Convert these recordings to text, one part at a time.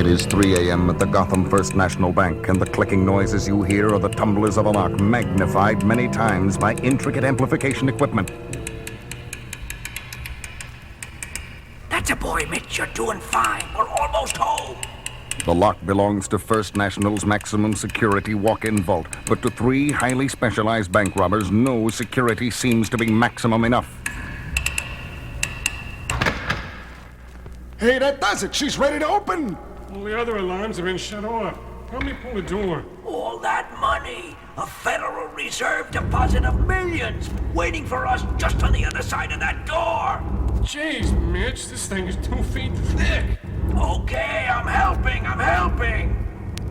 It is 3 a.m. at the Gotham First National Bank, and the clicking noises you hear are the tumblers of a lock magnified many times by intricate amplification equipment. That's a boy, Mitch. You're doing fine. We're almost home. The lock belongs to First National's maximum security walk-in vault, but to 3 highly specialized bank robbers, no security seems to be maximum enough. Hey, that does it. She's ready to open. All the other alarms have been shut off. Help me pull the door. All that money. A Federal Reserve deposit of millions waiting for us just on the other side of that door. Jeez, Mitch, this thing is 2 feet thick. Okay, I'm helping.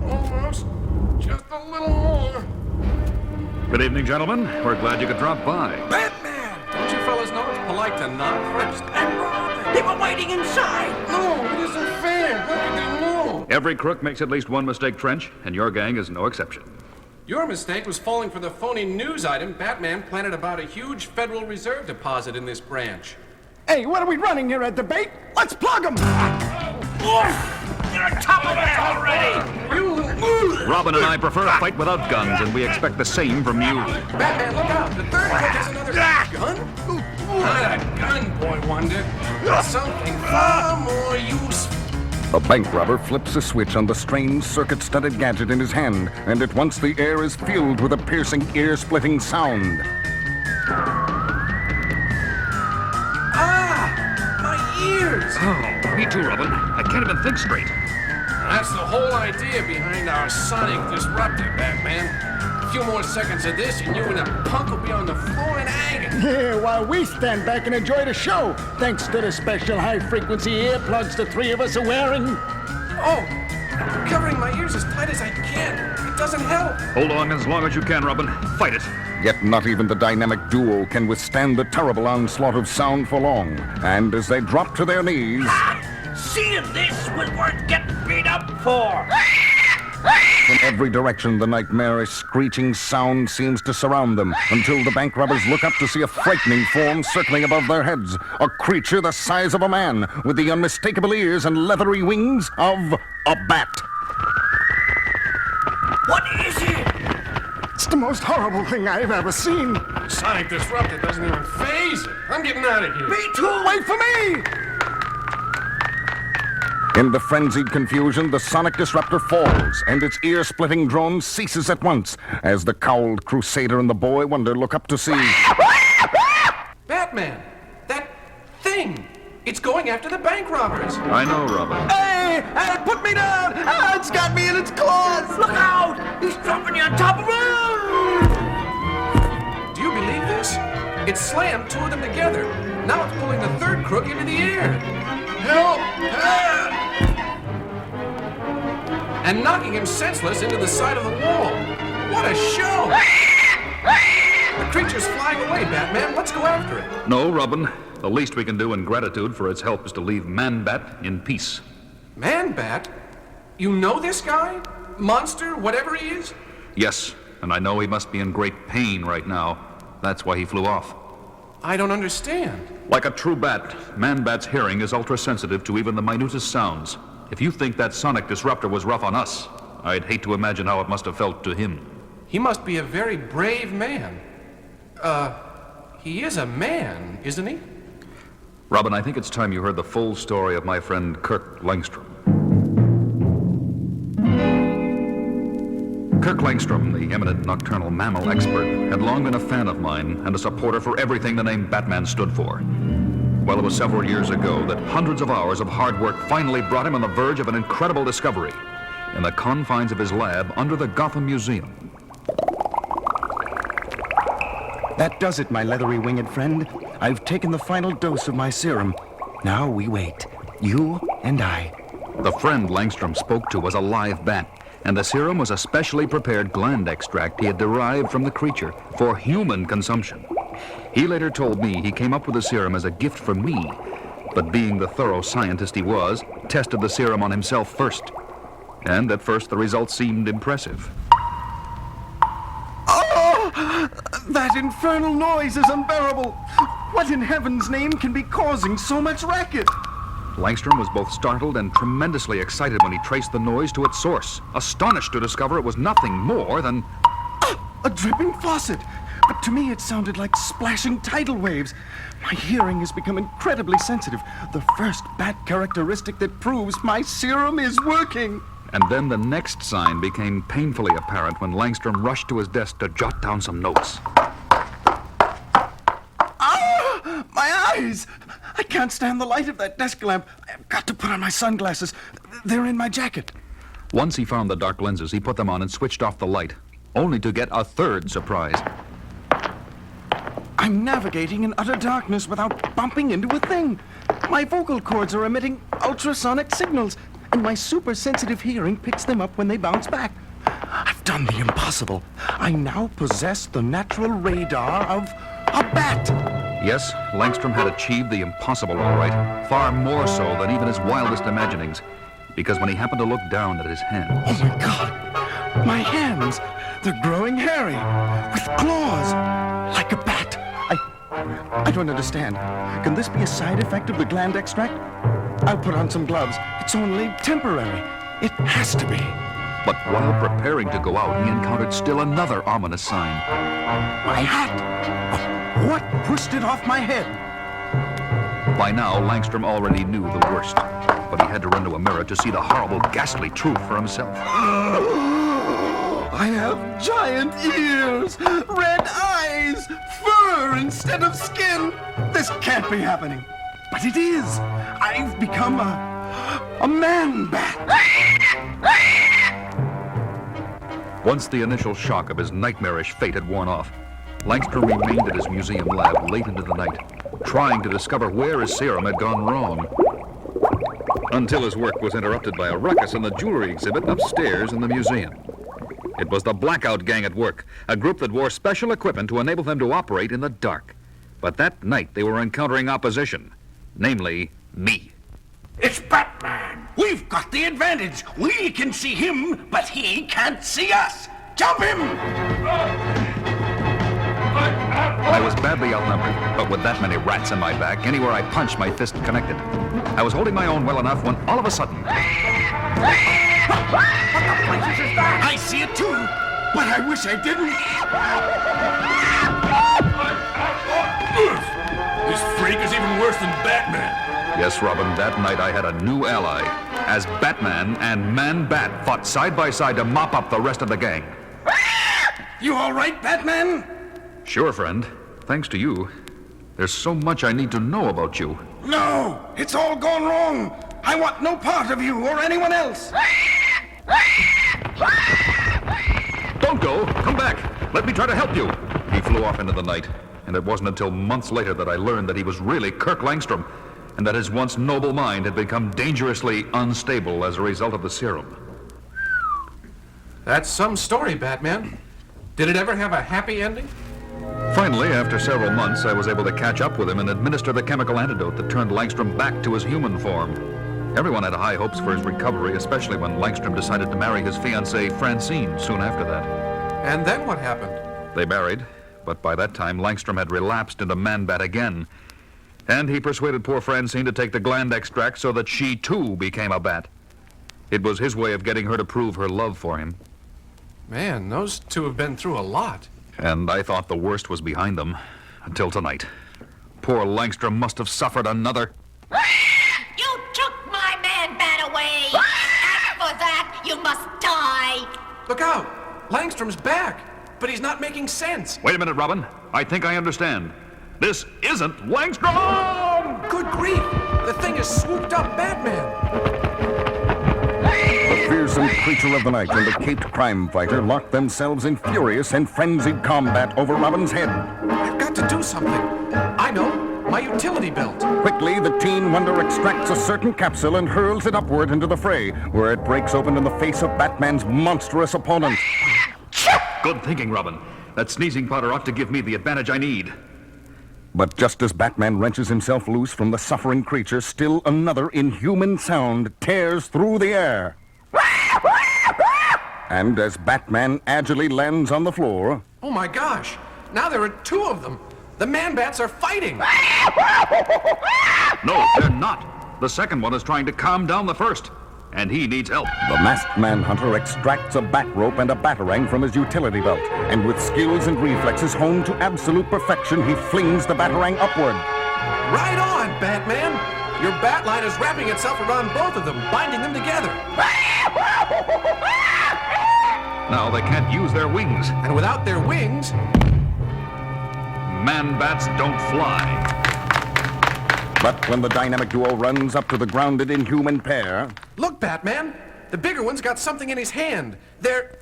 Almost. Just a little more. Good evening, gentlemen. We're glad you could drop by. Batman! Don't you fellas know it's polite to knock first? And Rob, they were waiting inside. No, it isn't fair. How could they know? Every crook makes at least one mistake, Trench, and your gang is no exception. Your mistake was falling for the phony news item Batman planted about a huge Federal Reserve deposit in this branch. Hey, what are we running here, a debate? Let's plug them! You're on top of us already. You Robin and I prefer a fight without guns, and we expect the same from you. Batman, look out! The third crook has another gun? Not a gun, Boy Wonder. Something far more useful. The bank robber flips a switch on the strange circuit-studded gadget in his hand, and at once the air is filled with a piercing, ear-splitting sound. My ears! Oh, me too, Robin. I can't even think straight. That's the whole idea behind our sonic disruptor, Batman. A few more seconds of this, and you and a punk will be on the floor in agony. Yeah, while we stand back and enjoy the show, thanks to the special high-frequency earplugs the 3 of us are wearing. Oh, covering my ears as tight as I can. It doesn't help. Hold on as long as you can, Robin. Fight it. Yet not even the dynamic duo can withstand the terrible onslaught of sound for long. And as they drop to their knees... Seeing this was worth getting beat up for. From every direction, the nightmarish screeching sound seems to surround them, until the bank robbers look up to see a frightening form circling above their heads. A creature the size of a man, with the unmistakable ears and leathery wings of a bat. What is it? It's the most horrible thing I've ever seen. sonic disruptor doesn't even phase it. I'm getting out of here. Me too. Wait for me! In the frenzied confusion, the sonic disruptor falls, and its ear-splitting drone ceases at once, as the cowled crusader and the boy wonder look up to see... Batman! That thing! It's going after the bank robbers! I know, Robin. Hey! Hey, put me down! Ah, it's got me in its claws! Look out! He's dropping you on top of him! Do you believe this? It slammed 2 of them together. Now it's pulling the third crook into the air. Help! Help! And knocking him senseless into the side of the wall. What a show! The creature's flying away, Batman. Let's go after it. No, Robin. The least we can do in gratitude for its help is to leave Manbat in peace. Manbat? You know this guy? Monster, whatever he is? Yes, and I know he must be in great pain right now. That's why he flew off. I don't understand. Like a true bat, Manbat's hearing is ultra-sensitive to even the minutest sounds. If you think that sonic disruptor was rough on us, I'd hate to imagine how it must have felt to him. He must be a very brave man. He is a man, isn't he? Robin, I think it's time you heard the full story of my friend Kirk Langstrom. Kirk Langstrom, the eminent nocturnal mammal expert, had long been a fan of mine and a supporter for everything the name Batman stood for. Well, it was several years ago that hundreds of hours of hard work finally brought him on the verge of an incredible discovery in the confines of his lab under the Gotham Museum. That does it, my leathery winged friend. I've taken the final dose of my serum. Now we wait. You and I. The friend Langstrom spoke to was a live bat, and the serum was a specially prepared gland extract he had derived from the creature for human consumption. He later told me he came up with the serum as a gift from me, but being the thorough scientist he was, tested the serum on himself first. And at first the results seemed impressive. Oh! That infernal noise is unbearable. What in heaven's name can be causing so much racket? Langstrom was both startled and tremendously excited when he traced the noise to its source, astonished to discover it was nothing more than... A dripping faucet! But to me it sounded like splashing tidal waves. My hearing has become incredibly sensitive. The first bat characteristic that proves my serum is working. And then the next sign became painfully apparent when Langstrom rushed to his desk to jot down some notes. Ah! My eyes! I can't stand the light of that desk lamp. I've got to put on my sunglasses. They're in my jacket. Once he found the dark lenses, he put them on and switched off the light, only to get a third surprise. I'm navigating in utter darkness without bumping into a thing. My vocal cords are emitting ultrasonic signals, and my super-sensitive hearing picks them up when they bounce back. I've done the impossible. I now possess the natural radar of a bat. Yes, Langstrom had achieved the impossible, all right, far more so than even his wildest imaginings, because when he happened to look down at his hands... Oh, my God. My hands, they're growing hairy, with claws, like a bat. I don't understand. Can this be a side effect of the gland extract? I'll put on some gloves. It's only temporary. It has to be. But while preparing to go out, he encountered still another ominous sign. My hat! What pushed it off my head? By now, Langstrom already knew the worst, but he had to run to a mirror to see the horrible, ghastly truth for himself. I have giant ears, red eyes, fur instead of skin. This can't be happening. But it is. I've become a man-bat. Once the initial shock of his nightmarish fate had worn off, Langstrom remained at his museum lab late into the night, trying to discover where his serum had gone wrong. Until his work was interrupted by a ruckus in the jewelry exhibit upstairs in the museum. It was the Blackout Gang at work, a group that wore special equipment to enable them to operate in the dark. But that night they were encountering opposition, namely me. It's Batman! We've got the advantage! We can see him, but he can't see us! Jump him! I was badly outnumbered, but with that many rats in my back, anywhere I punched, my fist connected. I was holding my own well enough when all of a sudden... What the places is that? I see it too, but I wish I didn't. This freak is even worse than Batman. Yes, Robin, that night I had a new ally, as Batman and Man-Bat fought side by side to mop up the rest of the gang. You all right, Batman? Sure, friend. Thanks to you. There's so much I need to know about you. No, it's all gone wrong. I want no part of you or anyone else. Don't go! Come back! Let me try to help you! He flew off into the night, and it wasn't until months later that I learned that he was really Kirk Langstrom, and that his once noble mind had become dangerously unstable as a result of the serum. That's some story, Batman. Did it ever have a happy ending? Finally, after several months, I was able to catch up with him and administer the chemical antidote that turned Langstrom back to his human form. Everyone had high hopes for his recovery, especially when Langstrom decided to marry his fiancée, Francine, soon after that. And then what happened? They married, but by that time, Langstrom had relapsed into Man-Bat again. And he persuaded poor Francine to take the gland extract so that she, too, became a bat. It was his way of getting her to prove her love for him. Man, those two have been through a lot. And I thought the worst was behind them, until tonight. Poor Langstrom must have suffered another... You took my Man-Bat away! And for that, you must die! Look out! Langstrom's back, but he's not making sense. Wait a minute, Robin. I think I understand. This isn't Langstrom! Good grief! The thing has swooped up Batman! The fearsome creature of the night and the caped crime fighter locked themselves in furious and frenzied combat over Robin's head. I've got to do something. I know. My utility belt. Quickly, the teen wonder extracts a certain capsule and hurls it upward into the fray, where it breaks open in the face of Batman's monstrous opponent. Good thinking, Robin. That sneezing powder ought to give me the advantage I need. But just as Batman wrenches himself loose from the suffering creature, still another inhuman sound tears through the air. And as Batman agilely lands on the floor... Oh my gosh! Now there are two of them! The Man-Bats are fighting! No, they're not. The second one is trying to calm down the first, and he needs help. The masked manhunter extracts a bat rope and a batarang from his utility belt, and with skills and reflexes honed to absolute perfection, he flings the batarang upward. Right on, Batman! Your bat line is wrapping itself around both of them, binding them together. Now they can't use their wings. And without their wings, Man-bats don't fly. But when the dynamic duo runs up to the grounded inhuman pair, look, Batman! The bigger one's got something in his hand. They're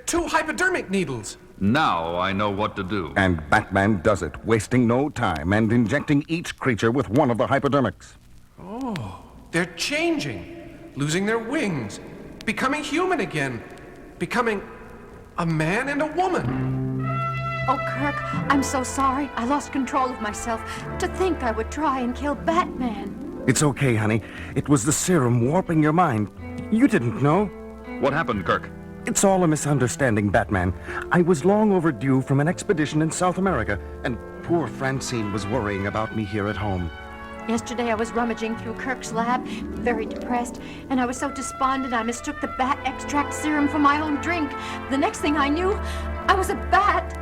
two hypodermic needles. Now I know what to do. and Batman does it, wasting no time and injecting each creature with one of the hypodermics. They're changing, losing their wings, becoming human again, becoming a man and a woman. Oh, Kirk, I'm so sorry. I lost control of myself. To think I would try and kill Batman. It's okay, honey. It was the serum warping your mind. You didn't know. What happened, Kirk? It's all a misunderstanding, Batman. I was long overdue from an expedition in South America, and poor Francine was worrying about me here at home. Yesterday I was rummaging through Kirk's lab, very depressed, and I was so despondent I mistook the bat extract serum for my own drink. The next thing I knew, I was a bat.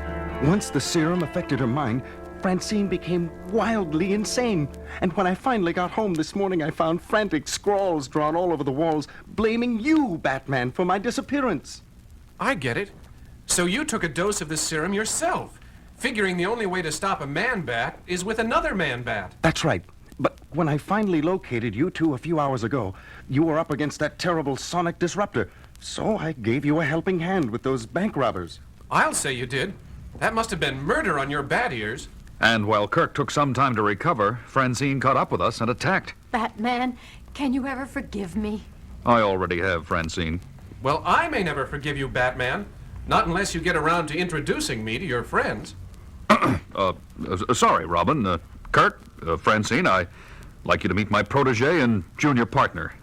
Once the serum affected her mind, Francine became wildly insane. And when I finally got home this morning, I found frantic scrawls drawn all over the walls, blaming you, Batman, for my disappearance. I get it. So you took a dose of this serum yourself, figuring the only way to stop a man-bat is with another man-bat. That's right. But when I finally located you two a few hours ago, you were up against that terrible sonic disruptor. So I gave you a helping hand with those bank robbers. I'll say you did. That must have been murder on your bat ears. And while Kirk took some time to recover, Francine caught up with us and attacked. Batman, can you ever forgive me? I already have, Francine. Well, I may never forgive you, Batman. Not unless you get around to introducing me to your friends. Sorry, Robin. Kirk, Francine, I'd like you to meet my protege and junior partner.